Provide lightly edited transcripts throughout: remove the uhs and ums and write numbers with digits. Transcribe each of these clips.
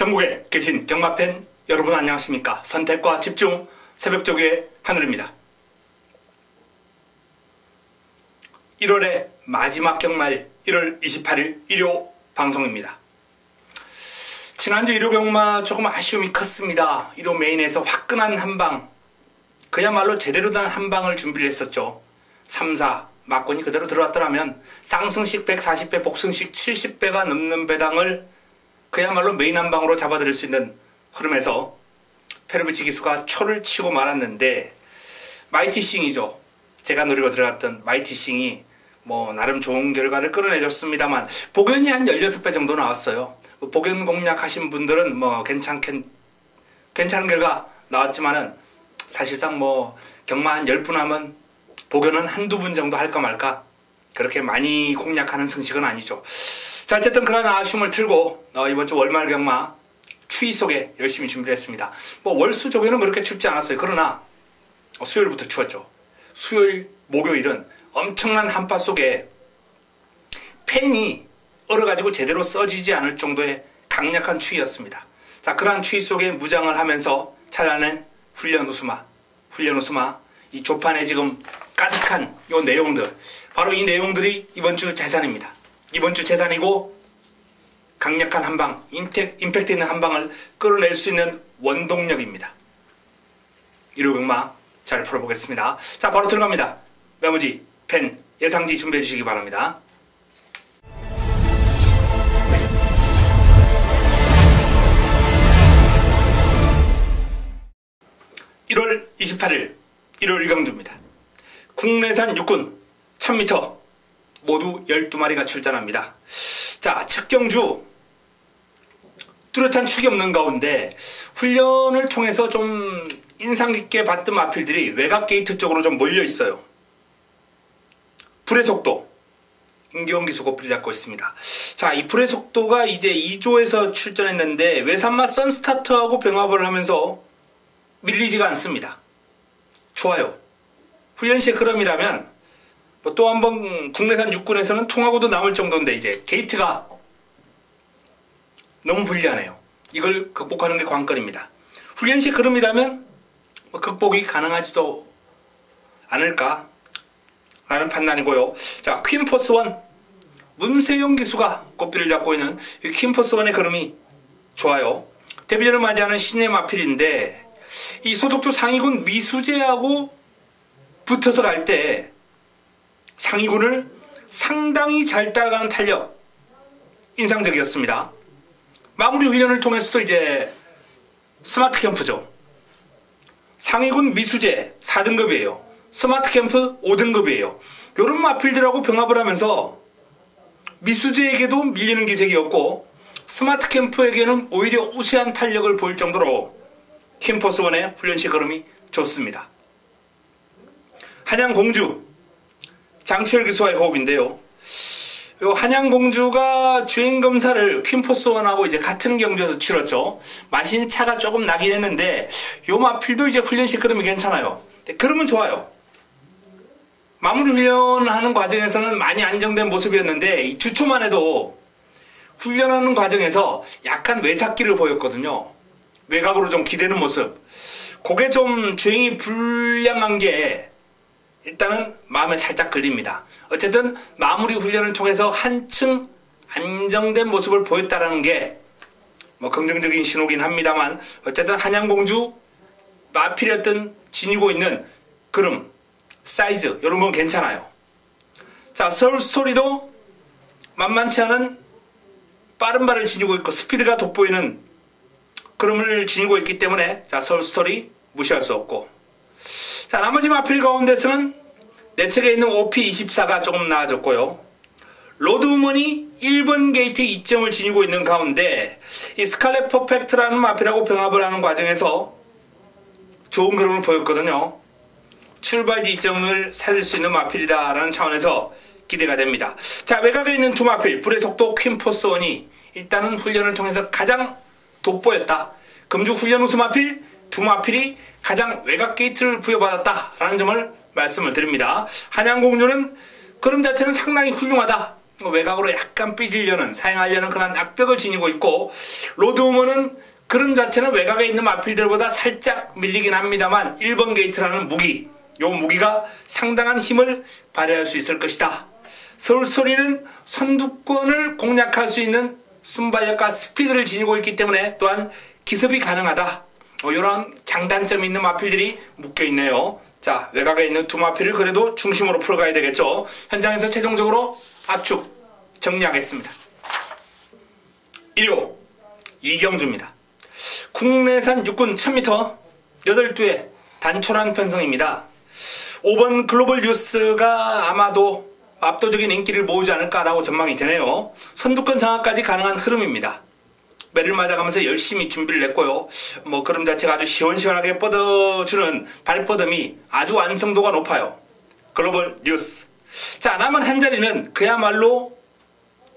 전국에 계신 경마팬 여러분 안녕하십니까? 선택과 집중 새벽조교의 한울입니다. 1월의 마지막 경마일 1월 28일 일요 방송입니다. 지난주 일요 경마 조금 아쉬움이 컸습니다. 일요 메인에서 화끈한 한방, 그야말로 제대로 된 한방을 준비를 했었죠. 3, 4 막권이 그대로 들어왔더라면 쌍승식 140배, 복승식 70배가 넘는 배당을 그야말로 메인 한방으로 잡아들일 수 있는 흐름에서 페르비치 기수가 초를 치고 말았는데, 마이티싱이죠. 제가 노리고 들어갔던 마이티싱이 나름 좋은 결과를 끌어내줬습니다만 복연이 한 16배 정도 나왔어요. 복연 공략하신 분들은 괜찮은 결과 나왔지만은 사실상 경마 한 10분 하면 복연은 한두 분 정도 할까 말까, 그렇게 많이 공략하는 승식은 아니죠. 자, 어쨌든 그런 아쉬움을 틀고 이번 주 월말 경마 추위 속에 열심히 준비를 했습니다. 월수 조교는 그렇게 춥지 않았어요. 그러나 수요일부터 추웠죠. 수요일, 목요일은 엄청난 한파 속에 팬이 얼어가지고 제대로 써지지 않을 정도의 강력한 추위였습니다. 자, 그러한 추위 속에 무장을 하면서 찾아낸 훈련 우스마, 이 조판에 지금 가득한 요 내용들, 바로 이 내용들이 이번 주 재산입니다. 이번 주 재산이고, 강력한 한방, 임팩트 있는 한방을 끌어낼 수 있는 원동력입니다. 일요 경마 잘 풀어보겠습니다. 자, 바로 들어갑니다. 메모지, 펜, 예상지 준비해 주시기 바랍니다. (1월 28일) 일요 1경주입니다. 국내산 육군 1000m 모두 12마리가 출전합니다. 자, 첫 경주 뚜렷한 축이 없는 가운데 훈련을 통해서 좀 인상 깊게 봤던 마필들이 외곽 게이트 쪽으로 좀 몰려 있어요. 불의 속도, 임기원 기수 고삐를 잡고 있습니다. 자, 이 불의 속도가 이제 2조에서 출전했는데 외산마 선스타트하고 병합을 하면서 밀리지가 않습니다. 좋아요. 훈련 시의 흐름이라면 또 한번 국내산 육군에서는 통하고도 남을 정도인데 이제 게이트가 너무 불리하네요. 이걸 극복하는 게 관건입니다. 훈련 시의 흐름이라면 극복이 가능하지도 않을까 라는 판단이고요. 자, 퀸포스1 문세영 기수가 꽃비를 잡고 있는 이 퀸포스1의 흐름이 좋아요. 데뷔전을 맞이하는 신예 마필인데 이 소독주 상위군 미수재하고 붙어서 갈 때 상위군을 상당히 잘 따라가는 탄력 인상적이었습니다. 마무리 훈련을 통해서도 이제 스마트 캠프죠. 상위군 미수재 4등급이에요. 스마트 캠프 5등급이에요. 이런 마필들하고 병합을 하면서 미수재에게도 밀리는 기색이었고 스마트 캠프에게는 오히려 우세한 탄력을 보일 정도로 퀸포스1의 훈련시 걸음이 좋습니다. 한양공주 장추열 기수와의 호흡인데요. 요 한양공주가 주행검사를 퀸포스1하고 이제 같은 경주에서 치렀죠. 마신 차가 조금 나긴 했는데 요 마필도 이제 훈련시 걸음이 괜찮아요. 그러면 좋아요. 마무리 훈련하는 과정에서는 많이 안정된 모습이었는데 이 주초만 해도 훈련하는 과정에서 약간 외삭기를 보였거든요. 외곽으로 좀 기대는 모습. 그게 좀 주행이 불량한 게 일단은 마음에 살짝 걸립니다. 어쨌든 마무리 훈련을 통해서 한층 안정된 모습을 보였다라는 게 긍정적인 신호긴 합니다만, 어쨌든 한양공주 마필이었던 지니고 있는 그름, 사이즈 이런 건 괜찮아요. 자, 서울스토리도 만만치 않은 빠른 발을 지니고 있고 스피드가 돋보이는 그름을 지니고 있기 때문에 자, 서울스토리 무시할 수 없고, 자, 나머지 마필 가운데서는 내 책에 있는 OP24가 조금 나아졌고요. 로드우먼이 1번 게이트 2점을 지니고 있는 가운데 이 스칼렛 퍼펙트라는 마필하고 병합을 하는 과정에서 좋은 그림을 보였거든요. 출발지 2점을 살릴 수 있는 마필이다라는 차원에서 기대가 됩니다. 자, 외곽에 있는 두 마필 불의 속도 퀸포스1이 일단은 훈련을 통해서 가장 돋보였다. 금주 훈련 우수 마필 두 마필이 가장 외곽 게이트를 부여받았다라는 점을 말씀을 드립니다. 한양공주는 그림 자체는 상당히 훌륭하다. 외곽으로 약간 삐지려는, 사용하려는 그런 악벽을 지니고 있고, 로드우먼은 그림 자체는 외곽에 있는 마필들보다 살짝 밀리긴 합니다만 1번 게이트라는 무기, 요 무기가 상당한 힘을 발휘할 수 있을 것이다. 서울스토리는 선두권을 공략할 수 있는 순발력과 스피드를 지니고 있기 때문에 또한 기습이 가능하다. 이런 장단점이 있는 마필들이 묶여있네요. 자, 외곽에 있는 두 마필을 그래도 중심으로 풀어가야 되겠죠. 현장에서 최종적으로 압축 정리하겠습니다. 1호 이경주입니다. 국내산 육군 1000m 8두의 단촐한 편성입니다. 5번 글로벌 뉴스가 아마도 압도적인 인기를 모으지 않을까라고 전망이 되네요. 선두권 장악까지 가능한 흐름입니다. 매를 맞아가면서 열심히 준비를 했고요. 그림 자체가 아주 시원시원하게 뻗어주는 발뻗음이 아주 완성도가 높아요. 글로벌 뉴스. 자, 남은 한 자리는 그야말로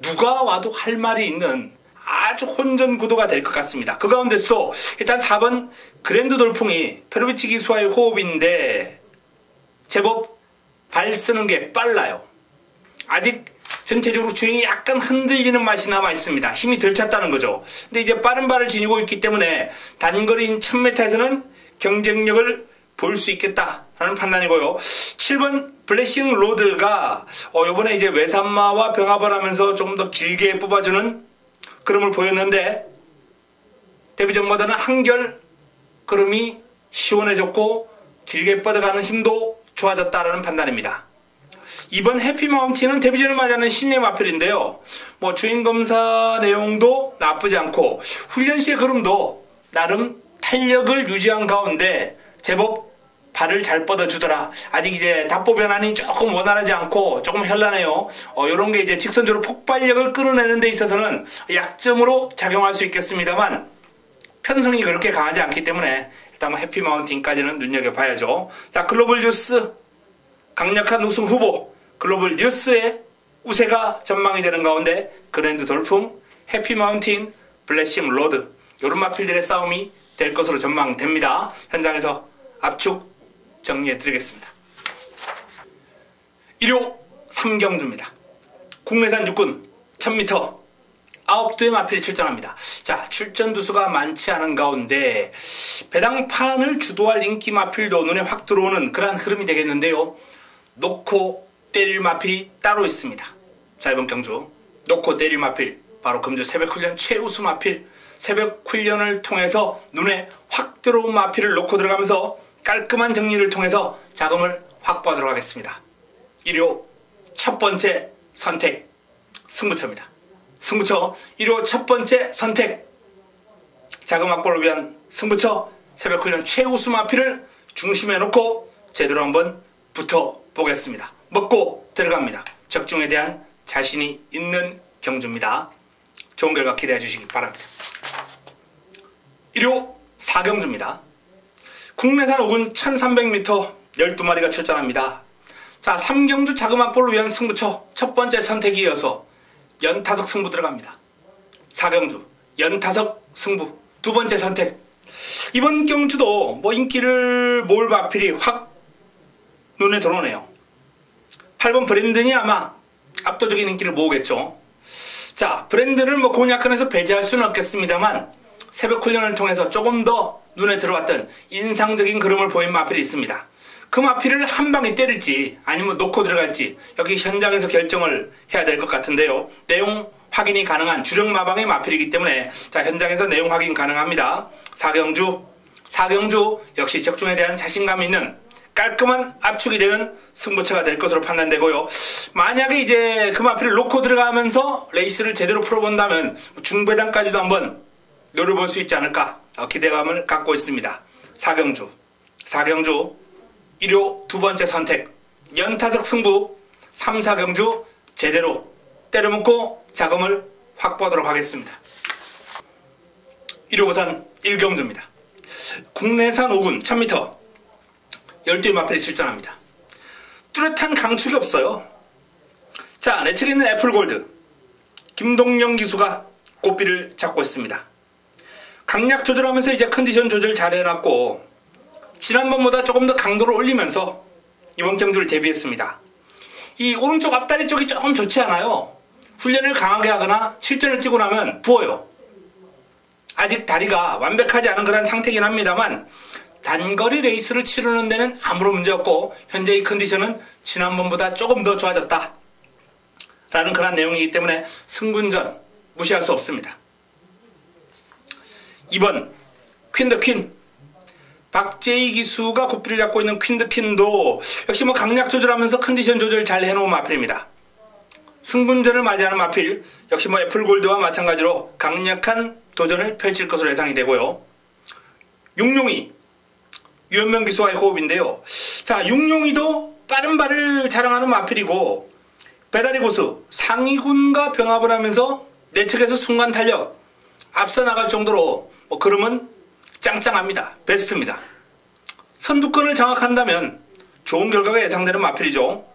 누가 와도 할 말이 있는 아주 혼전 구도가 될 것 같습니다. 그 가운데서도 일단 4번 그랜드 돌풍이 페로비치 기수와의 호흡인데 제법 발 쓰는 게 빨라요. 아직 전체적으로 주행이 약간 흔들리는 맛이 남아 있습니다. 힘이 덜 찼다는 거죠. 근데 이제 빠른 발을 지니고 있기 때문에 단거리인 1000m에서는 경쟁력을 볼 수 있겠다라는 판단이고요. 7번 블레싱 로드가 이번에 이제 외산마와 병합을 하면서 조금 더 길게 뽑아주는 그림을 보였는데 데뷔전보다는 한결 그림이 시원해졌고 길게 뻗어가는 힘도 좋아졌다라는 판단입니다. 이번 해피마운틴은 데뷔전을 맞이하는 신예 마필인데요. 주행검사 내용도 나쁘지 않고 훈련 시의 걸음도 나름 탄력을 유지한 가운데 제법 발을 잘 뻗어주더라. 아직 이제 답보 변환이 조금 원활하지 않고 조금 현란해요. 이런 게 이제 직선적으로 폭발력을 끌어내는 데 있어서는 약점으로 작용할 수 있겠습니다만 편성이 그렇게 강하지 않기 때문에 일단 해피마운틴까지는 눈여겨봐야죠. 자, 글로벌 뉴스 강력한 우승 후보 글로벌 뉴스의 우세가 전망이 되는 가운데 그랜드 돌풍, 해피마운틴, 블레싱 로드 이런 마필들의 싸움이 될 것으로 전망됩니다. 현장에서 압축 정리해드리겠습니다. 1호 삼경주입니다. 국내산 육군 1000m 9두의 마필이 출전합니다. 자, 출전 두수가 많지 않은 가운데 배당판을 주도할 인기 마필도 눈에 확 들어오는 그러한 흐름이 되겠는데요. 놓고 때릴 마필이 따로 있습니다. 자, 이번 경주 놓고 때릴 마필 바로 금주 새벽훈련 최우수 마필, 새벽훈련을 통해서 눈에 확 들어온 마필을 놓고 들어가면서 깔끔한 정리를 통해서 자금을 확보하도록 하겠습니다. 1호 첫 번째 선택 승부처입니다. 승부처 1호 첫 번째 선택 자금 확보를 위한 승부처 새벽훈련 최우수 마필을 중심에 놓고 제대로 한번 붙어보겠습니다. 먹고 들어갑니다. 적중에 대한 자신이 있는 경주입니다. 좋은 결과 기대해 주시기 바랍니다. 1호 4경주입니다. 국내산 5군 1300m 12마리가 출전합니다. 자, 3경주 자금 확보를 위한 승부처 첫 번째 선택이 이어서 연타석 승부 들어갑니다. 4경주 연타석 승부 두 번째 선택. 이번 경주도 인기를 모을 마필이 확 눈에 들어오네요. 8번 브랜든이 아마 압도적인 인기를 모으겠죠. 자, 브랜든을 공략권에서 배제할 수는 없겠습니다만 새벽 훈련을 통해서 조금 더 눈에 들어왔던 인상적인 그림을 보인 마필이 있습니다. 그 마필을 한 방에 때릴지 아니면 놓고 들어갈지 여기 현장에서 결정을 해야 될 것 같은데요. 내용 확인이 가능한 주력 마방의 마필이기 때문에 자, 현장에서 내용 확인 가능합니다. 4경주 역시 적중에 대한 자신감 있는 깔끔한 압축이 되는 승부처가 될 것으로 판단되고요. 만약에 이제 그 마필을 놓고 들어가면서 레이스를 제대로 풀어본다면 중배당까지도 한번 노려볼 수 있지 않을까 기대감을 갖고 있습니다. 4경주 1호 두 번째 선택 연타석 승부 3, 4경주 제대로 때려먹고 자금을 확보하도록 하겠습니다. 1호 우선 1경주입니다. 국내산 5군 1000m 12의 마필이 출전합니다. 뚜렷한 강축이 없어요. 자, 내 측에 있는 애플골드 김동영 기수가 고삐를 잡고 있습니다. 강약 조절하면서 이제 컨디션 조절 잘 해놨고 지난번보다 조금 더 강도를 올리면서 이번 경주를 대비했습니다. 이 오른쪽 앞다리 쪽이 조금 좋지 않아요. 훈련을 강하게 하거나 실전을 뛰고 나면 부어요. 아직 다리가 완벽하지 않은 그런 상태이긴 합니다만 단거리 레이스를 치르는 데는 아무런 문제 없고 현재의 컨디션은 지난번보다 조금 더 좋아졌다 라는 그런 내용이기 때문에 승분전 무시할 수 없습니다. 2번 퀸 더 퀸, 박재희 기수가 고삐를 잡고 있는 퀸 더 퀸도 역시 강약 조절하면서 컨디션 조절 잘 해놓은 마필입니다. 승분전을 맞이하는 마필 역시 애플골드와 마찬가지로 강력한 도전을 펼칠 것으로 예상이 되고요. 육룡이 유현명 기수와의 호흡인데요. 자, 육룡이도 빠른 발을 자랑하는 마필이고 배다리 고수 상위군과 병합을 하면서 내측에서 순간 탄력 앞서 나갈 정도로 걸음은 짱짱합니다. 베스트입니다. 선두권을 장악한다면 좋은 결과가 예상되는 마필이죠.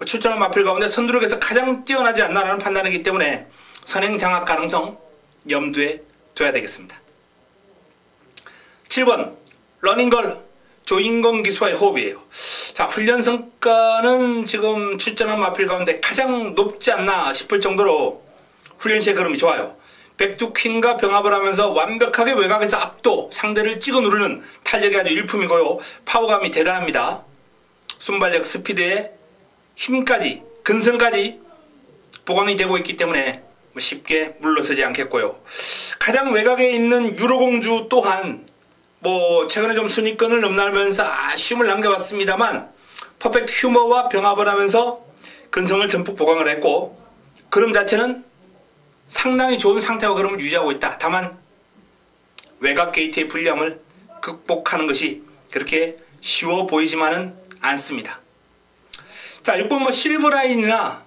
출전한 마필 가운데 선두력에서 가장 뛰어나지 않나라는 판단이기 때문에 선행 장악 가능성 염두에 둬야 되겠습니다. 7번 러닝걸 조인건 기수와의 호흡이에요. 자, 훈련 성과는 지금 출전한 마필 가운데 가장 높지 않나 싶을 정도로 훈련 시의 걸음이 좋아요. 백두퀸과 병합을 하면서 완벽하게 외곽에서 압도 상대를 찍어 누르는 탄력이 아주 일품이고요. 파워감이 대단합니다. 순발력, 스피드에 힘까지, 근성까지 보강이 되고 있기 때문에 쉽게 물러서지 않겠고요. 가장 외곽에 있는 유로공주 또한 최근에 좀 순위권을 넘나들면서 아쉬움을 남겨왔습니다만 퍼펙트 휴머와 병합을 하면서 근성을 듬뿍 보강을 했고 걸음 자체는 상당히 좋은 상태와 걸음을 유지하고 있다. 다만 외곽 게이트의 불리함을 극복하는 것이 그렇게 쉬워 보이지만은 않습니다. 자, 6번 실버라인이나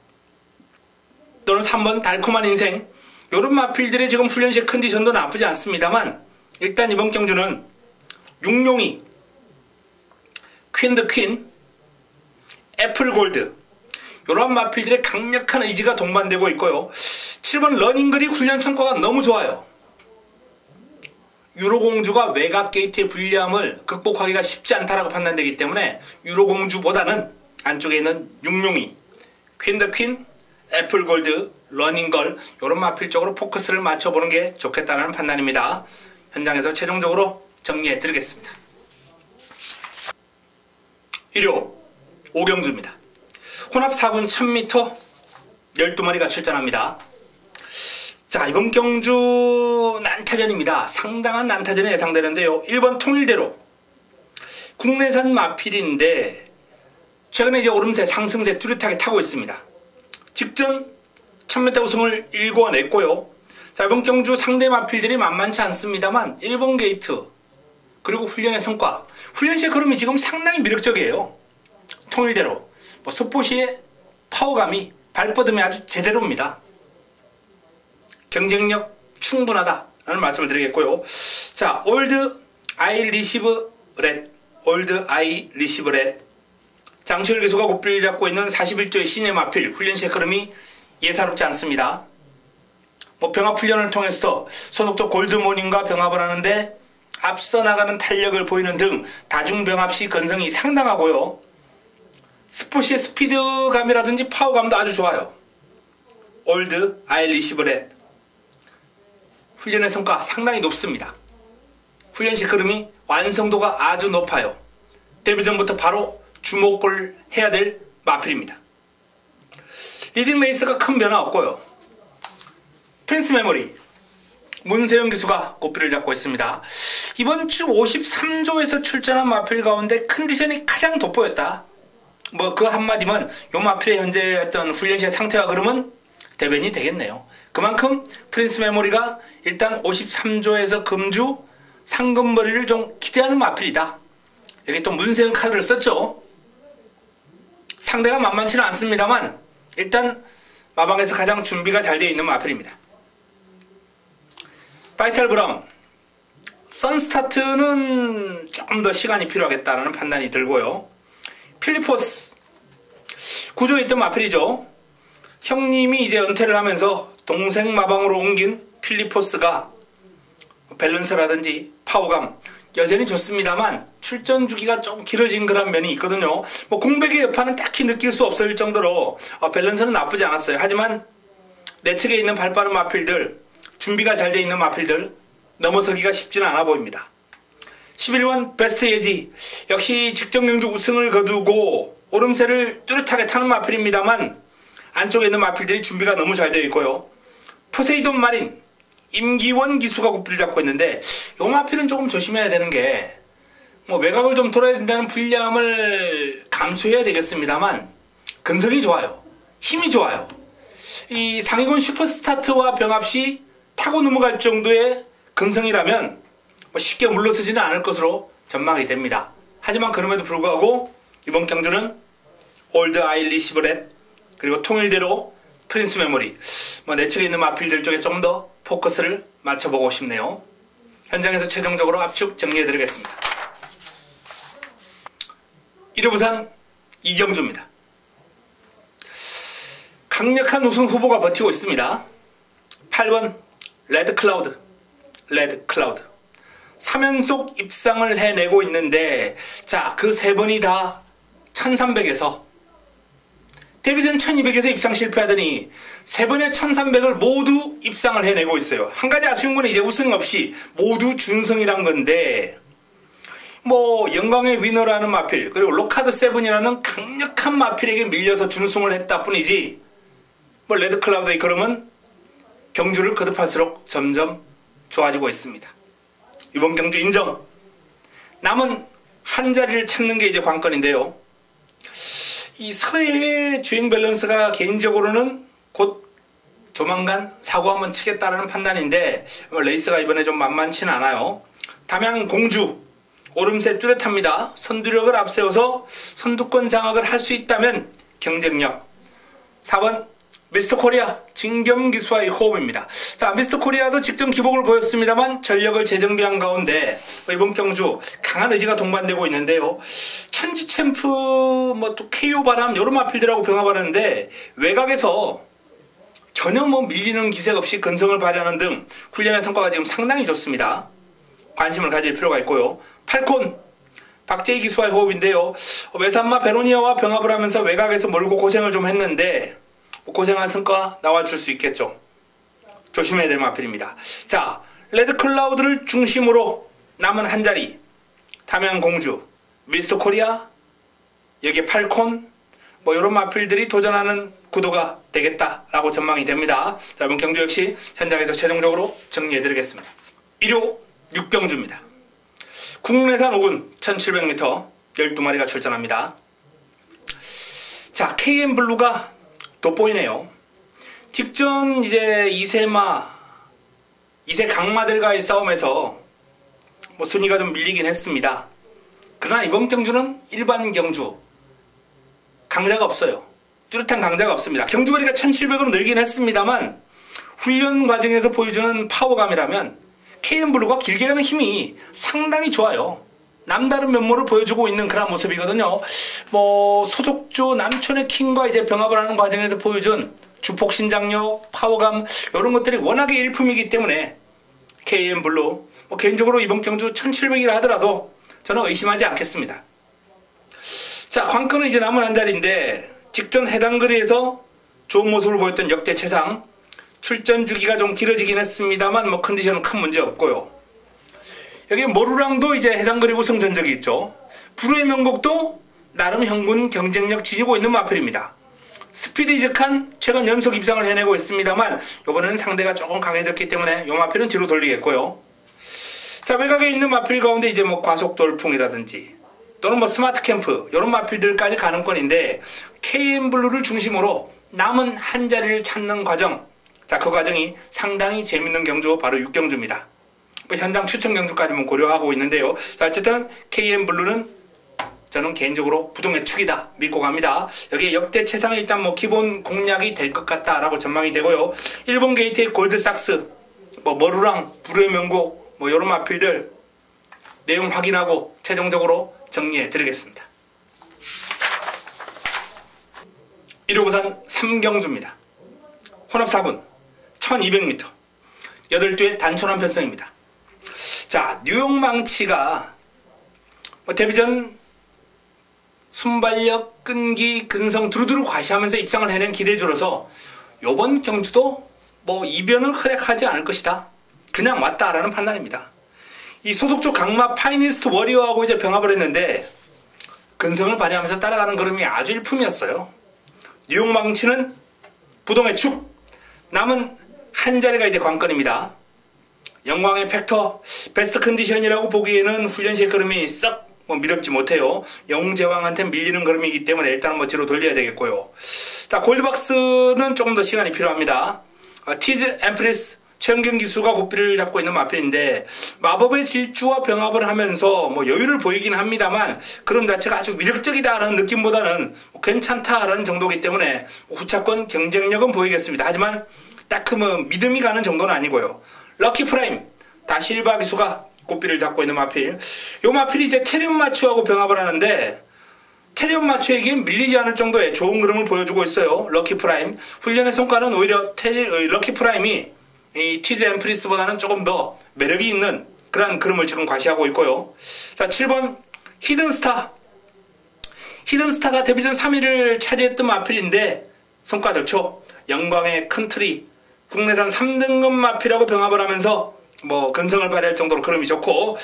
또는 3번 달콤한 인생, 요런 마필들의 지금 훈련실 컨디션도 나쁘지 않습니다만 일단 이번 경주는 육룡이, 퀸 더 퀸, 애플골드 요런 마필들의 강력한 의지가 동반되고 있고요. 7번 러닝걸이 훈련 성과가 너무 좋아요. 유로공주가 외곽 게이트의 불리함을 극복하기가 쉽지 않다라고 판단되기 때문에 유로공주보다는 안쪽에 있는 육룡이, 퀸 더 퀸, 애플골드, 러닝걸 요런 마필 쪽으로 포커스를 맞춰보는 게 좋겠다는 판단입니다. 현장에서 최종적으로 정리해 드리겠습니다. 1호 오경주입니다. 혼합 4군 1000m 12마리가 출전합니다. 자, 이번 경주 난타전입니다. 상당한 난타전이 예상되는데요. 1번 통일대로 국내산 마필인데 최근에 이제 오름세 상승세 뚜렷하게 타고 있습니다. 직전 1000m 우승을 일궈냈고요. 자, 이번 경주 상대 마필들이 만만치 않습니다만 1번 게이트 그리고 훈련의 성과, 훈련시의 걸음이 지금 상당히 매력적이에요. 통일대로 스포시의 파워감이 발뻗음이 아주 제대로입니다. 경쟁력 충분하다라는 말씀을 드리겠고요. 자, 올드 아이 리시브 렛, 올드 아이 리시브 렛, 장철 기수가 고삐를 잡고 있는 41조의 시내 마필, 훈련시의 걸음이 예사롭지 않습니다. 병합 훈련을 통해서도 소속도 골드모닝과 병합을 하는데 앞서 나가는 탄력을 보이는 등 다중병합 시 건성이 상당하고요. 스포시의 스피드감이라든지 파워감도 아주 좋아요. 올드 아이 리시브 렛, 훈련의 성과 상당히 높습니다. 훈련시 걸음이 완성도가 아주 높아요. 데뷔 전부터 바로 주목을 해야 될 마필입니다. 리딩 레이스가 큰 변화 없고요. 프린스 메모리 문세영 기수가 고삐를 잡고 있습니다. 이번 주 53조에서 출전한 마필 가운데 컨디션이 가장 돋보였다. 그 한마디면 요 마필의 현재 어떤 훈련시의 상태와 그러면 대변이 되겠네요. 그만큼 프린스 메모리가 일단 53조에서 금주 상금벌이를 좀 기대하는 마필이다. 여기 또 문세영 카드를 썼죠. 상대가 만만치는 않습니다만 일단 마방에서 가장 준비가 잘 되어 있는 마필입니다. 바이탈 브라운 선스타트는 조금 더 시간이 필요하겠다는 판단이 들고요. 필리포스 구조에 있던 마필이죠. 형님이 이제 은퇴를 하면서 동생 마방으로 옮긴 필리포스가 밸런스라든지 파워감 여전히 좋습니다만 출전 주기가 좀 길어진 그런 면이 있거든요. 공백의 여파는 딱히 느낄 수 없을 정도로 밸런스는 나쁘지 않았어요. 하지만 내측에 있는 발빠른 마필들, 준비가 잘 돼 있는 마필들 넘어서기가 쉽지는 않아 보입니다. 11번 베스트 예지, 역시 직전 경주 우승을 거두고 오름세를 뚜렷하게 타는 마필입니다만 안쪽에 있는 마필들이 준비가 너무 잘 되어 있고요. 포세이돈 마린, 임기원 기수가 굿비를 잡고 있는데 이 마필은 조금 조심해야 되는 게 외곽을 좀 돌아야 된다는 불리함을 감수해야 되겠습니다만 근성이 좋아요. 힘이 좋아요. 이 상위군 슈퍼스타트와 병합시 타고 넘어갈 정도의 근성이라면 쉽게 물러서지는 않을 것으로 전망이 됩니다. 하지만 그럼에도 불구하고 이번 경주는 올드 아일리시 브렛 그리고 통일대로 프린스 메모리 내측에 있는 마필들 쪽에 좀 더 포커스를 맞춰보고 싶네요. 현장에서 최종적으로 압축 정리해드리겠습니다. 1위 부산 이경주입니다. 강력한 우승 후보가 버티고 있습니다. 8번 레드 클라우드 3연속 입상을 해내고 있는데 자, 그 세 번이 다 1300에서 데뷔전 1200에서 입상 실패하더니 세 번의 1300을 모두 입상을 해내고 있어요. 한 가지 아쉬운 건 이제 우승 없이 모두 준승이란 건데 영광의 위너라는 마필 그리고 로카드 세븐이라는 강력한 마필에게 밀려서 준승을 했다 뿐이지 레드 클라우드의 걸음은 경주를 거듭할수록 점점 좋아지고 있습니다. 이번 경주 인정. 남은 한 자리를 찾는 게 이제 관건인데요. 이 서해의 주행 밸런스가 개인적으로는 곧 조만간 사고 한번 치겠다라는 판단인데 레이스가 이번에 좀 만만치는 않아요. 담양 공주 오름세 뚜렷합니다. 선두력을 앞세워서 선두권 장악을 할 수 있다면 경쟁력. 4번 미스터 코리아 진겸기수와의 호흡입니다. 자, 미스터 코리아도 직전 기복을 보였습니다만 전력을 재정비한 가운데 이번 경주 강한 의지가 동반되고 있는데요. 천지챔프 또 KO 바람 이런 마필들하고 병합하는데 외곽에서 전혀 밀리는 기색 없이 근성을 발휘하는 등 훈련의 성과가 지금 상당히 좋습니다. 관심을 가질 필요가 있고요. 팔콘 박재희 기수와의 호흡인데요. 외산마 베로니아와 병합을 하면서 외곽에서 몰고 고생을 좀 했는데 고생한 성과 나와줄 수 있겠죠. 조심해야 될 마필입니다. 자, 레드 클라우드를 중심으로 남은 한 자리 담양 공주, 미스터 코리아, 여기에 팔콘 이런 마필들이 도전하는 구도가 되겠다라고 전망이 됩니다. 자, 이번 경주 역시 현장에서 최종적으로 정리해드리겠습니다. 1호 6경주입니다. 국내산 5군 1700m 12마리가 출전합니다. 자, KM블루가 돋보이네요. 직전 이제 2세 강마들과의 싸움에서 순위가 좀 밀리긴 했습니다. 그러나 이번 경주는 일반 경주 강자가 없어요. 뚜렷한 강자가 없습니다. 경주거리가 1700으로 늘긴 했습니다만 훈련 과정에서 보여주는 파워감이라면 KM블루가 길게 가는 힘이 상당히 좋아요. 남다른 면모를 보여주고 있는 그런 모습이거든요. 소속주 남촌의 킹과 이제 병합을 하는 과정에서 보여준 주폭 신장력, 파워감 이런 것들이 워낙에 일품이기 때문에 KM블루 개인적으로 이번 경주 1700이라 하더라도 저는 의심하지 않겠습니다. 자, 관건은 이제 남은 한 자리인데 직전 해당 거리에서 좋은 모습을 보였던 역대 최상 출전 주기가 좀 길어지긴 했습니다만 컨디션은 큰 문제 없고요. 여기 모루랑도 이제 해당 거리 우승 전적이 있죠. 불후의 명곡도 나름 형군 경쟁력 지니고 있는 마필입니다. 스피드 이적한 최근 연속 입상을 해내고 있습니다만 이번에는 상대가 조금 강해졌기 때문에 이 마필은 뒤로 돌리겠고요. 자, 외곽에 있는 마필 가운데 이제 과속 돌풍이라든지 또는 스마트 캠프 이런 마필들까지 가능권인데 KM블루를 중심으로 남은 한 자리를 찾는 과정, 자, 그 과정이 상당히 재밌는 경주 바로 6경주입니다. 현장 추천 경주까지 고려하고 있는데요. 자, 어쨌든 KM블루는 저는 개인적으로 부동의 축이다 믿고 갑니다. 여기에 역대 최상의 일단 기본 공략이 될 것 같다라고 전망이 되고요. 일본 게이트의 골드삭스, 머루랑 불후의 명곡 이런 마필들 내용 확인하고 최종적으로 정리해 드리겠습니다. 1호 부산 3경주입니다. 혼합 4분 1200m 8주의 단촌한 편성입니다. 자, 뉴욕 망치가 데뷔전 순발력, 끈기, 근성 두루두루 과시하면서 입상을 해낸 기대주로서 이번 경주도 뭐 이변을 허락하지 않을 것이다. 그냥 왔다라는 판단입니다. 이 소속주 강마 파이니스트 워리어하고 이제 병합을 했는데 근성을 발휘하면서 따라가는 걸음이 아주 일품이었어요. 뉴욕 망치는 부동의 축, 남은 한 자리가 이제 관건입니다. 영광의 팩터, 베스트 컨디션이라고 보기에는 훈련 시의 걸음이 썩 믿음지 못해요. 영제왕한테 밀리는 걸음이기 때문에 일단은 뭐 뒤로 돌려야 되겠고요. 자, 골드박스는 조금 더 시간이 필요합니다. 티즈 앰프리스 최은경 기수가 고삐를 잡고 있는 마필인데 마법의 질주와 병합을 하면서 뭐 여유를 보이긴 합니다만 그런 자체가 아주 위력적이다라는 느낌보다는 괜찮다라는 정도이기 때문에 후차권 경쟁력은 보이겠습니다. 하지만 딱 그 뭐 믿음이 가는 정도는 아니고요. 럭키 프라임 다실바 기수가 고삐를 잡고 있는 마필. 요 마필이 이제 테리온 마추하고 병합을 하는데 테리온 마추에겐 밀리지 않을 정도의 좋은 그림을 보여주고 있어요. 럭키 프라임. 훈련의 성과는 오히려 럭키 프라임이 이 티즈 앰프리스보다는 조금 더 매력이 있는 그런 그림을 지금 과시하고 있고요. 자, 7번 히든스타. 히든스타가 데뷔전 3위를 차지했던 마필인데 성과 좋죠. 영광의 컨트리 국내산 3등급 마필하고 병합을 하면서 뭐 근성을 발휘할 정도로 그림이 좋고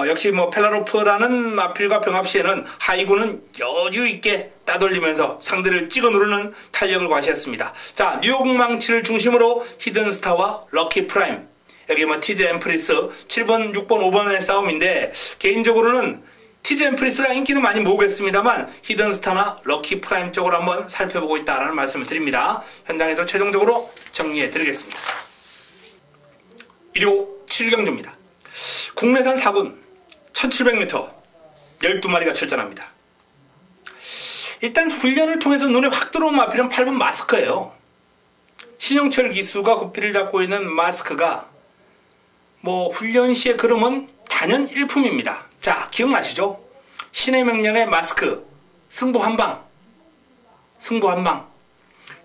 역시 뭐 펠라로프라는 마필과 병합 시에는 하이구는 여유 있게 따돌리면서 상대를 찍어 누르는 탄력을 과시했습니다. 자, 뉴욕 망치를 중심으로 히든스타와 럭키 프라임, 여기 뭐 티즈 앰프리스 7번, 6번, 5번의 싸움인데 개인적으로는 티즈 앰프리스가 인기는 많이 모으겠습니다만 히든스타나 럭키 프라임 쪽으로 한번 살펴보고 있다라는 말씀을 드립니다. 현장에서 최종적으로 정리해 드리겠습니다. 1호 7경주입니다. 국내산 4군 1700m 12마리가 출전합니다. 일단 훈련을 통해서 눈에 확 들어온 마필은 8번 마스크예요. 신영철 기수가 고삐를 잡고 있는 마스크가 뭐 훈련 시의 그림은 단연 일품입니다. 자, 기억나시죠? 신의 명령의 마스크 승부 한방, 승부 한방.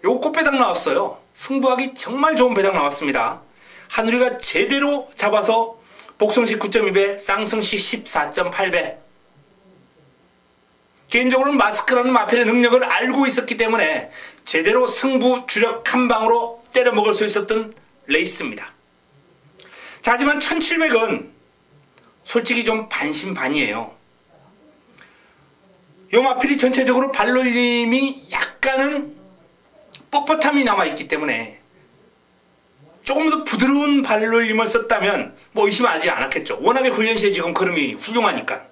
요 꽃배당 나왔어요. 승부하기 정말 좋은 배당 나왔습니다. 한우리가 제대로 잡아서 복성시 9.2배, 쌍성시 14.8배. 개인적으로는 마스크라는 마필의 능력을 알고 있었기 때문에 제대로 승부 주력 한 방으로 때려 먹을 수 있었던 레이스입니다. 자, 하지만 1700은 솔직히 좀 반신반의예요. 요 마필이 전체적으로 발놀림이 약간은 뻣뻣함이 남아있기 때문에 조금 더 부드러운 발놀림을 썼다면 뭐 의심하지 않았겠죠. 워낙에 훈련 시에 지금 걸음이 훌륭하니까.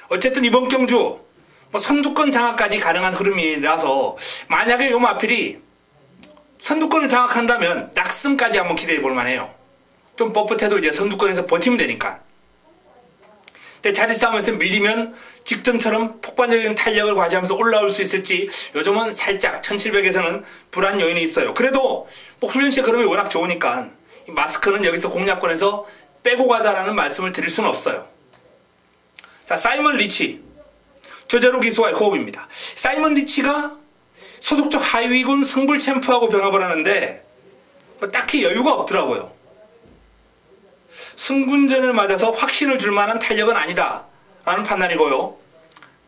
어쨌든 이번 경주 뭐 선두권 장악까지 가능한 흐름이라서 만약에 요 마필이 선두권을 장악한다면 낙승까지 한번 기대해 볼 만해요. 좀 뻣뻣해도 이제 선두권에서 버티면 되니까. 근데 자리 싸움에서 밀리면 직전처럼 폭발적인 탄력을 과시하면서 올라올 수 있을지 요즘은 살짝 1700에서는 불안 요인이 있어요. 그래도 뭐 훈련 시에 걸음이 워낙 좋으니까 이 마스크는 여기서 공략권에서 빼고 가자라는 말씀을 드릴 수는 없어요. 자, 사이먼 리치 조제로 기수와의 호흡입니다. 사이먼 리치가 소속적 하위군 성불 챔프하고 병합을 하는데 뭐 딱히 여유가 없더라고요. 승군전을 맞아서 확신을 줄 만한 탄력은 아니다 라는 판단이고요.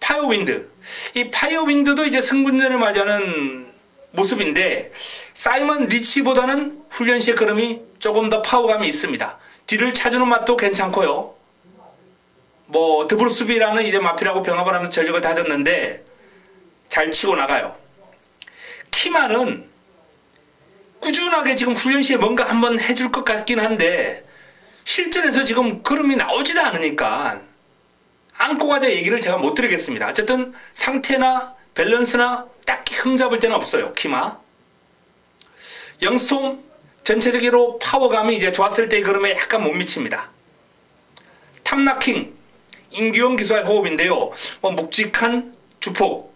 파이어윈드, 이 파이어윈드도 이제 승군전을 맞이하는 모습인데 사이먼 리치보다는 훈련 시의 걸음이 조금 더 파워감이 있습니다. 뒤를 차주는 맛도 괜찮고요. 뭐 드브루스비라는 이제 마필하고 병합을 하면서 전력을 다졌는데 잘 치고 나가요. 키만은 꾸준하게 지금 훈련 시에 뭔가 한번 해줄 것 같긴 한데 실전에서 지금 걸음이 나오질 않으니까 안고 가자 얘기를 제가 못 드리겠습니다. 어쨌든 상태나 밸런스나 딱히 흠잡을 데는 없어요. 키마. 영스톰 전체적으로 파워감이 이제 좋았을 때의 걸음에 약간 못 미칩니다. 탐나킹 임규영 기수와의 호흡인데요. 뭐 묵직한 주폭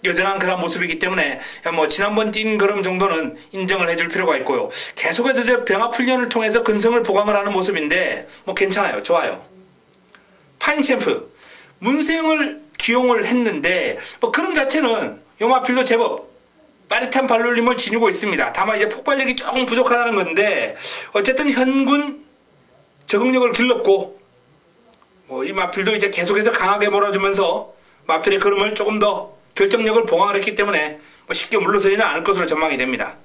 여전한 그런 모습이기 때문에 뭐 지난번 뛴 걸음 정도는 인정을 해줄 필요가 있고요. 계속해서 이제 병합 훈련을 통해서 근성을 보강을 하는 모습인데 뭐 괜찮아요. 좋아요. 파인챔프 문세영을 기용을 했는데 뭐 그럼 자체는 요 마필도 제법 빠릿한 발놀림을 지니고 있습니다. 다만 이제 폭발력이 조금 부족하다는 건데 어쨌든 현군 적응력을 길렀고 뭐 이 마필도 이제 계속해서 강하게 몰아주면서 마필의 걸음을 조금 더 결정력을 보강을 했기 때문에 뭐 쉽게 물러서지는 않을 것으로 전망이 됩니다.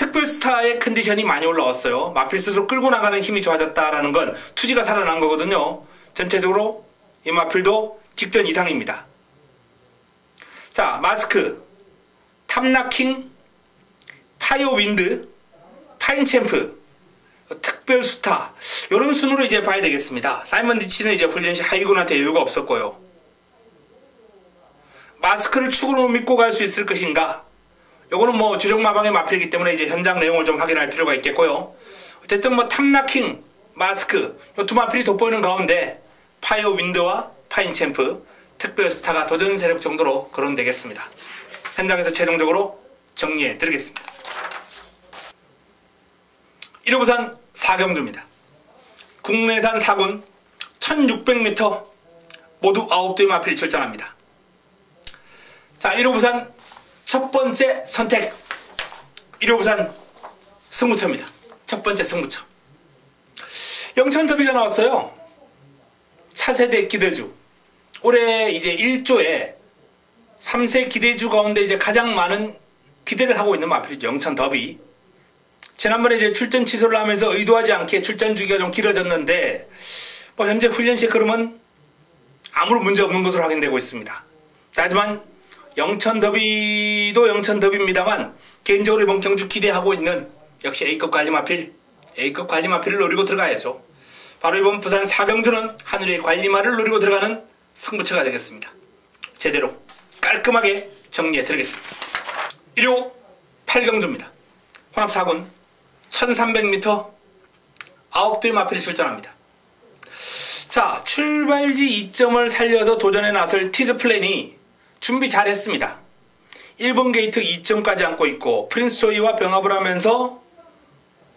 특별스타의 컨디션이 많이 올라왔어요. 마필 스스로 끌고 나가는 힘이 좋아졌다라는 건 투지가 살아난 거거든요. 전체적으로 이 마필도 직전 이상입니다. 자, 마스크, 탑나킹, 파이어윈드, 파인챔프, 특별스타 이런 순으로 이제 봐야 되겠습니다. 사이먼 디치는 이제 훈련 시 하이군한테 여유가 없었고요. 마스크를 축으로 믿고 갈 수 있을 것인가? 요거는 뭐 주력마방의 마필이기 때문에 이제 현장 내용을 좀 확인할 필요가 있겠고요. 어쨌든 뭐 탑나킹, 마스크 이 두 마필이 돋보이는 가운데 파이어윈드와 파인챔프, 특별스타가 도전 세력 정도로 거론되겠습니다. 현장에서 최종적으로 정리해 드리겠습니다. 1호 부산 4경주입니다. 국내산 4군 1600m 모두 9대의 마필이 출전합니다. 자, 1호 부산 첫 번째 선택 1호 부산 승부처입니다. 첫 번째 승부처 영천 더비가 나왔어요. 차세대 기대주 올해 이제 1조에 3세 기대주 가운데 이제 가장 많은 기대를 하고 있는 마필이죠. 영천 더비. 지난번에 이제 출전 취소를 하면서 의도하지 않게 출전 주기가 좀 길어졌는데 뭐 현재 훈련 시 흐름은 아무런 문제 없는 것으로 확인되고 있습니다. 하지만 영천 더비도 영천 더비입니다만 개인적으로 이번 경주 기대하고 있는 역시 A급 관리 마필, A급 관리 마필을 노리고 들어가야죠. 바로 이번 부산 4경주는 하늘의 관리마를 노리고 들어가는 승부처가 되겠습니다. 제대로 깔끔하게 정리해 드리겠습니다. 1호 8경주입니다. 혼합 4군 1300m 9대의 마필이 출전합니다. 자, 출발지 2점을 살려서 도전에 나설 티즈 플랜이 준비 잘 했습니다. 1번 게이트 2점까지 안고 있고 프린스 조이와 병합을 하면서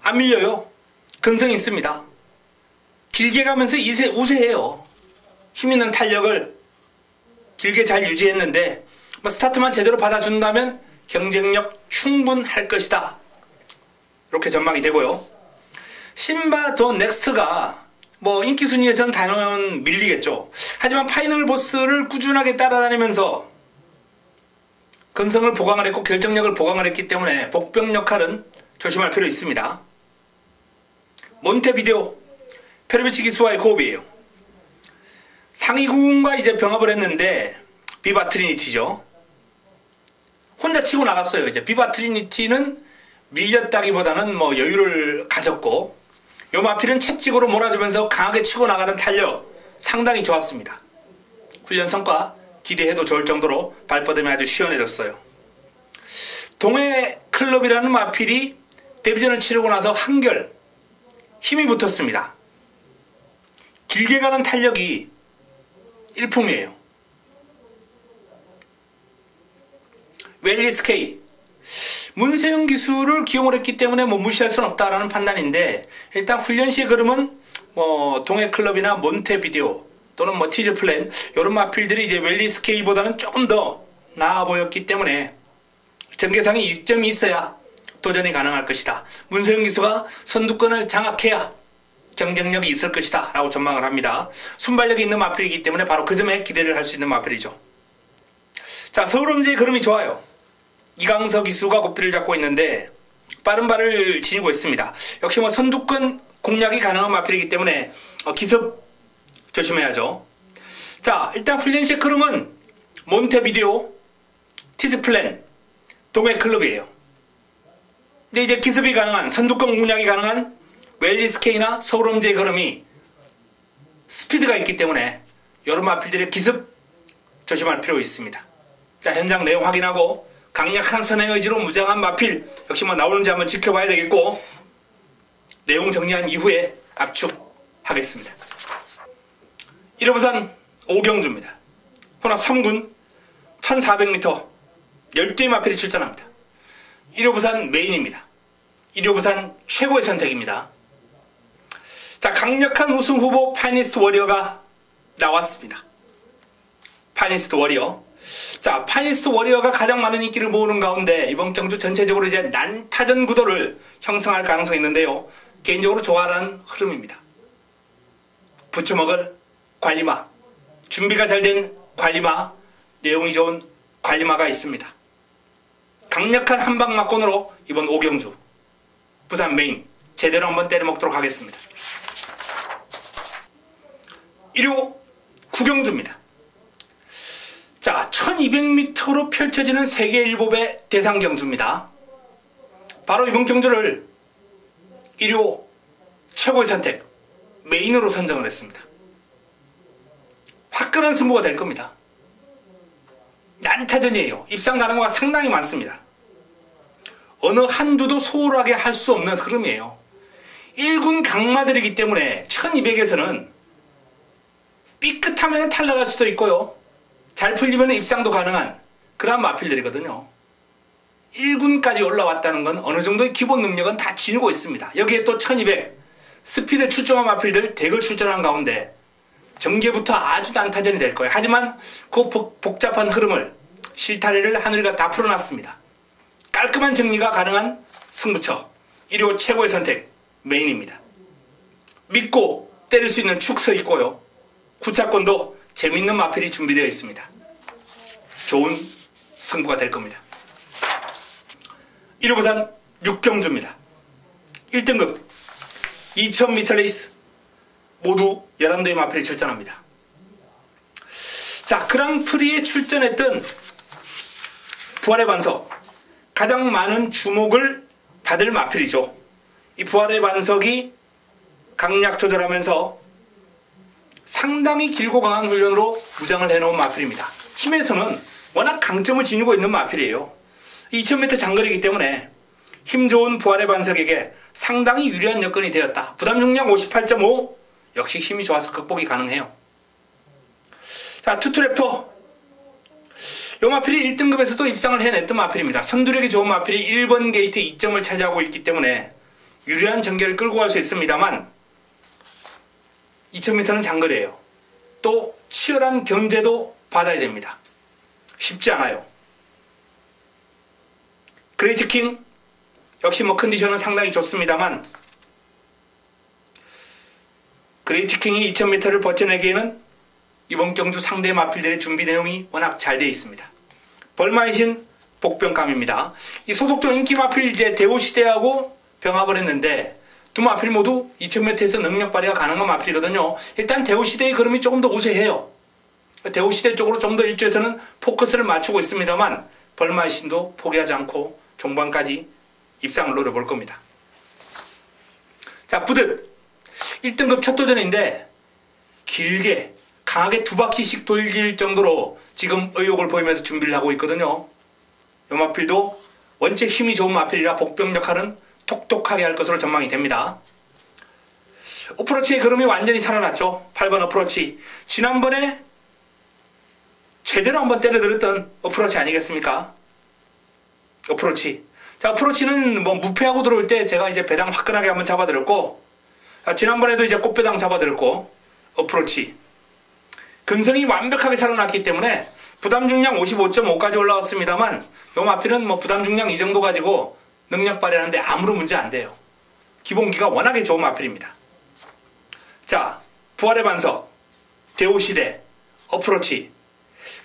안 밀려요. 근성이 있습니다. 길게 가면서 우세해요. 힘있는 탄력을 길게 잘 유지했는데 뭐 스타트만 제대로 받아준다면 경쟁력 충분할 것이다. 이렇게 전망이 되고요. 신바 더 넥스트가 뭐 인기 순위에서는 단연 밀리겠죠. 하지만 파이널 보스를 꾸준하게 따라다니면서 근성을 보강을 했고 결정력을 보강을 했기 때문에 복병 역할은 조심할 필요 있습니다. 몬테비데오 페르비치 기수와의 호흡이에요. 상위군과 이제 병합을 했는데 비바 트리니티죠. 혼자 치고 나갔어요. 이제 비바 트리니티는 밀렸다기보다는 뭐 여유를 가졌고 요 마필은 채찍으로 몰아주면서 강하게 치고 나가는 탄력 상당히 좋았습니다. 훈련 성과 기대해도 좋을 정도로 발버듬이 아주 시원해졌어요. 동해 클럽이라는 마필이 데뷔전을 치르고 나서 한결 힘이 붙었습니다. 길게 가는 탄력이 일품이에요. 웰리스 K 문세영 기수를 기용을 했기 때문에 뭐 무시할 수는 없다라는 판단인데 일단 훈련 시의 그름은 뭐 동해 클럽이나 몬테비데오 또는 뭐 티즈 플랜 이런 마필들이 이제 웰리스 K보다는 조금 더 나아 보였기 때문에 전개상에 이점이 있어야 도전이 가능할 것이다. 문세영 기수가 선두권을 장악해야 경쟁력이 있을 것이다 라고 전망을 합니다. 순발력이 있는 마필이기 때문에 바로 그 점에 기대를 할 수 있는 마필이죠. 자, 서울음제의 그름이 좋아요. 이강서 기수가 고삐를 잡고 있는데 빠른 발을 지니고 있습니다. 역시 뭐 선두권 공략이 가능한 마필이기 때문에 기습 조심해야죠. 자, 일단 훈련 시의 흐름은 몬테비데오, 티즈플랜, 동해 클럽이에요. 근데 이제 기습이 가능한 선두권 공략이 가능한 웰리스 K나 서울음제의 걸음이 스피드가 있기 때문에 여러 마필들의 기습 조심할 필요가 있습니다. 자, 현장 내용 확인하고 강력한 선행 의지로 무장한 마필 역시 뭐 나오는지 한번 지켜봐야 되겠고 내용 정리한 이후에 압축하겠습니다. 1호 부산 5경주입니다. 혼합 3군 1400m 10대의 마필이 출전합니다. 1호 부산 메인입니다. 1호 부산 최고의 선택입니다. 자, 강력한 우승 후보 파이니스트 워리어가 나왔습니다. 파이니스트 워리어. 자, 파이니스트 워리어가 가장 많은 인기를 모으는 가운데 이번 경주 전체적으로 이제 난타전 구도를 형성할 가능성이 있는데요. 개인적으로 좋아하는 흐름입니다. 부쳐먹을 관리마, 준비가 잘 된 관리마, 내용이 좋은 관리마가 있습니다. 강력한 한방 막권으로 이번 5경주 부산 메인 제대로 한번 때려먹도록 하겠습니다. 일요 구경주입니다. 자, 1200m로 펼쳐지는 세계일보배 대상경주입니다. 바로 이번 경주를 1호 최고의 선택 메인으로 선정을 했습니다. 화끈한 승부가 될 겁니다. 난타전이에요. 입상 가능성가 상당히 많습니다. 어느 한두도 소홀하게 할 수 없는 흐름이에요. 1군 강마들이기 때문에 1200에서는 삐끗하면 탈락할 수도 있고요. 잘 풀리면 입상도 가능한 그런 마필들이거든요. 1군까지 올라왔다는 건 어느 정도의 기본 능력은 다 지니고 있습니다. 여기에 또 1200 스피드 출중한 마필들 대거 출전한 가운데 전개부터 아주 난타전이 될 거예요. 하지만 그 복잡한 흐름을 실타래를 하늘이가 다 풀어놨습니다. 깔끔한 정리가 가능한 승부처 1호 최고의 선택 메인입니다. 믿고 때릴 수 있는 축서 있고요. 구차권도 재밌는 마필이 준비되어 있습니다. 좋은 승부가 될 겁니다. 1호 부산 6경주입니다. 1등급 2000m 레이스 모두 11대의 마필이 출전합니다. 자, 그랑프리에 출전했던 부활의 반석 가장 많은 주목을 받을 마필이죠. 이 부활의 반석이 강약 조절하면서 상당히 길고 강한 훈련으로 무장을 해놓은 마필입니다. 힘에서는 워낙 강점을 지니고 있는 마필이에요. 2000m 장거리이기 때문에 힘 좋은 부활의 반석에게 상당히 유리한 여건이 되었다. 부담 중량 58.5 역시 힘이 좋아서 극복이 가능해요. 자, 투투랩터 이 마필이 1등급에서도 입상을 해냈던 마필입니다. 선두력이 좋은 마필이 1번 게이트 2점을 차지하고 있기 때문에 유리한 전개를 끌고 갈 수 있습니다만 2000m는 장거리예요. 또 치열한 견제도 받아야 됩니다. 쉽지 않아요. 그레이트킹 역시 컨디션은 상당히 좋습니다만 그레이트킹이 2000m를 버텨내기에는 이번 경주 상대 마필들의 준비 내용이 워낙 잘 되어 있습니다. 벌마이신 복병감입니다. 이 소속종 인기 마필 이제 대호시대하고 병합을 했는데 두 마필 모두 2000m에서 능력 발휘가 가능한 마필이거든요. 일단 대호시대의 그림이 조금 더 우세해요. 대호시대 쪽으로 좀 더 일주에서는 포커스를 맞추고 있습니다만 벌마이신도 포기하지 않고 종반까지 입상을 노려볼 겁니다. 자, 부듯 1등급 첫 도전인데 길게 강하게 2바퀴씩 돌릴 정도로 지금 의욕을 보이면서 준비를 하고 있거든요. 이 마필도 원체 힘이 좋은 마필이라 복병 역할은 톡톡하게 할 것으로 전망이 됩니다. 어프로치의 걸음이 완전히 살아났죠. 8번 어프로치. 지난번에 제대로 한번 때려들었던 어프로치 아니겠습니까? 어프로치. 자, 어프로치는 무패하고 들어올 때 제가 이제 배당 화끈하게 한번 잡아드렸고, 지난번에도 이제 꽃배당 잡아드렸고, 어프로치. 근성이 완벽하게 살아났기 때문에 부담 중량 55.5까지 올라왔습니다만, 요 마필은 부담 중량 이 정도 가지고 능력 발휘하는데 아무런 문제 안 돼요. 기본기가 워낙에 좋은 마필입니다. 자, 부활의 반석, 대호시대, 어프로치.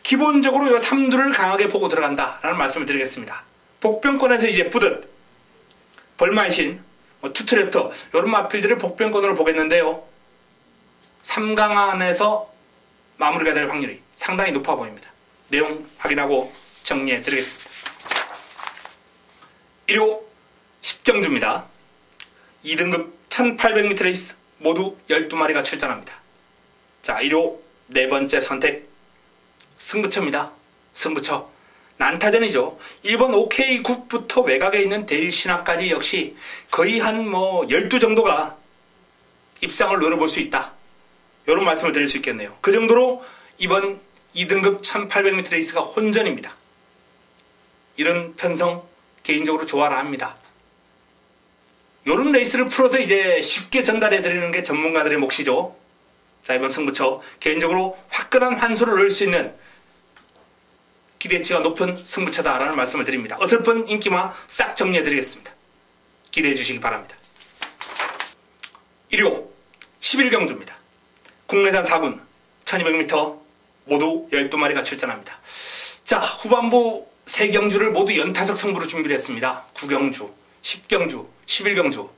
기본적으로 이 3두를 강하게 보고 들어간다라는 말씀을 드리겠습니다. 복병권에서 이제 부듯, 벌마이신, 투트랩터 이런 마필들을 복병권으로 보겠는데요. 3강 안에서 마무리가 될 확률이 상당히 높아 보입니다. 내용 확인하고 정리해 드리겠습니다. 1호 10경주입니다. 2등급 1800m 레이스 모두 12마리가 출전합니다. 자, 1호 네 번째 선택 승부처입니다. 승부처 난타전이죠. 1번 OK굿부터 외곽에 있는 대일신화까지 역시 거의 한 12 정도가 입상을 노려볼 수 있다. 이런 말씀을 드릴 수 있겠네요. 그 정도로 이번 2등급 1800m 레이스가 혼전입니다. 이런 편성 개인적으로 좋아라 합니다. 이런 레이스를 풀어서 이제 쉽게 전달해 드리는 게 전문가들의 몫이죠. 자, 이번 승부처 개인적으로 화끈한 환수를 넣을 수 있는 기대치가 높은 승부처다라는 말씀을 드립니다. 어설픈 인기마 싹 정리해 드리겠습니다. 기대해 주시기 바랍니다. 1호 11경주입니다. 국내산 4군 1200m 모두 12마리가 출전합니다. 자, 후반부 3경주를 모두 연타석 승부로 준비를 했습니다. 9경주, 10경주, 11경주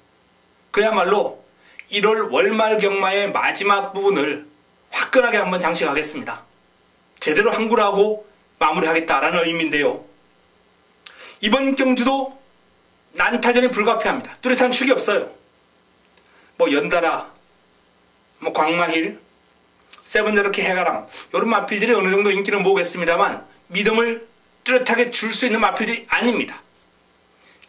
그야말로 1월 월말 경마의 마지막 부분을 화끈하게 한번 장식하겠습니다. 제대로 항구하고 마무리하겠다라는 의미인데요. 이번 경주도 난타전이 불가피합니다. 뚜렷한 축이 없어요. 뭐 연달아, 뭐 광마힐, 세븐저렇게 해가람 이런 마필들이 어느 정도 인기는 모으겠습니다만 믿음을 뚜렷하게 줄 수 있는 마필들이 아닙니다.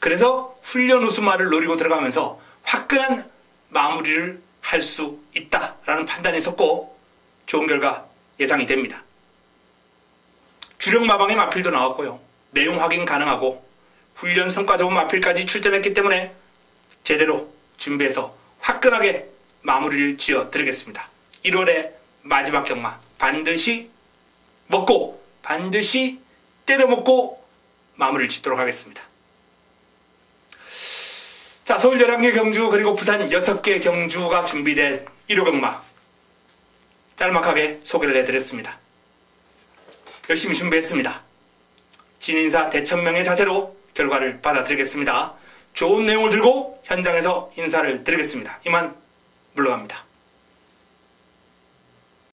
그래서 훈련 우승마를 노리고 들어가면서 화끈한 마무리를 할 수 있다라는 판단이 있었고 좋은 결과 예상이 됩니다. 주력 마방의 마필도 나왔고요. 내용 확인 가능하고 훈련 성과 좋은 마필까지 출전했기 때문에 제대로 준비해서 화끈하게 마무리를 지어 드리겠습니다. 1월의 마지막 경마 반드시 먹고 반드시 때려먹고 마무리를 짓도록 하겠습니다. 자, 서울 11개 경주 그리고 부산 6개 경주가 준비된 1호 경마 짤막하게 소개를 해드렸습니다. 열심히 준비했습니다. 진인사 대천명의 자세로 결과를 받아드리겠습니다. 좋은 내용을 들고 현장에서 인사를 드리겠습니다. 이만 물러갑니다.